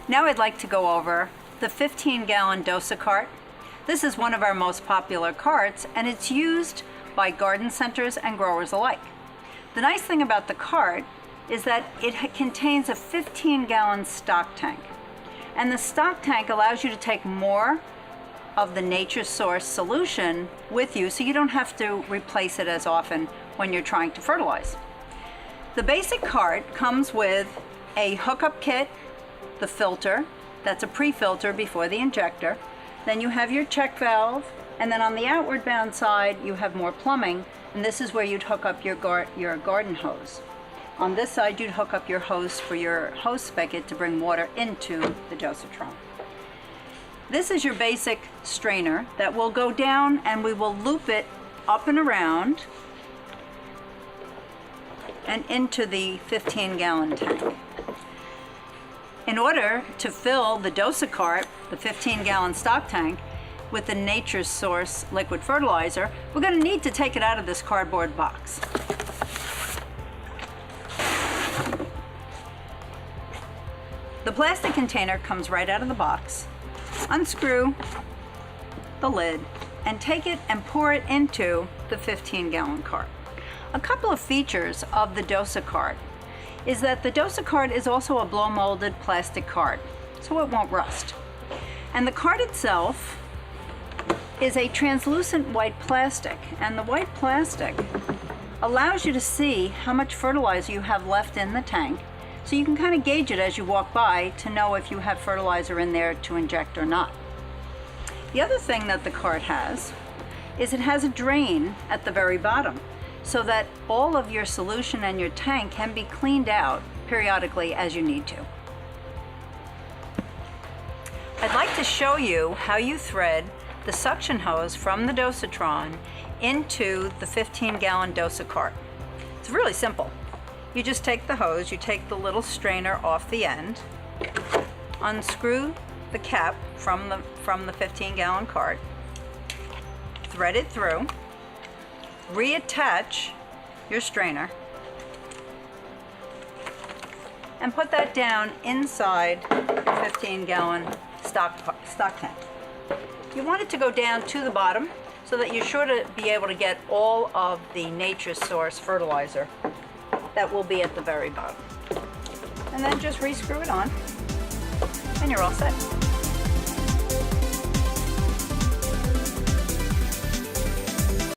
Now I'd like to go over the 15-gallon Dosa Cart. This is one of our most popular carts, and it's used by garden centers and growers alike. The nice thing about the cart is that it contains a 15-gallon stock tank. And the stock tank allows you to take more of the Nature Source solution with you, so you don't have to replace it as often when you're trying to fertilize. The basic cart comes with a hookup kit, the filter, that's a pre-filter before the injector. Then you have your check valve, and then on the outward bound side you have more plumbing, and this is where you'd hook up your garden hose. On this side you'd hook up your hose for your hose spigot to bring water into the Dosatron. This is your basic strainer that will go down, and we will loop it up and around and into the 15-gallon tank. In order to fill the Dosa Cart, the 15-gallon stock tank, with the Nature Source liquid fertilizer, we're going to need to take it out of this cardboard box. The plastic container comes right out of the box. Unscrew the lid and take it and pour it into the 15-gallon cart. A couple of features of the Dosa Cart is that the Dosa Cart is also a blow molded plastic cart, so it won't rust. And the cart itself is a translucent white plastic, and the white plastic allows you to see how much fertilizer you have left in the tank, so you can kind of gauge it as you walk by to know if you have fertilizer in there to inject or not. The other thing that the cart has is it has a drain at the very bottom, so that all of your solution and your tank can be cleaned out periodically as you need to. I'd like to show you how you thread the suction hose from the Dosatron into the 15-gallon Dosa Cart. It's really simple. You just take the hose, you take the little strainer off the end, unscrew the cap from the 15-gallon cart, thread it through, reattach your strainer, and put that down inside your 15-gallon stock tank. You want it to go down to the bottom so that you're sure to be able to get all of the Nature Source fertilizer that will be at the very bottom. And then just re-screw it on, and you're all set.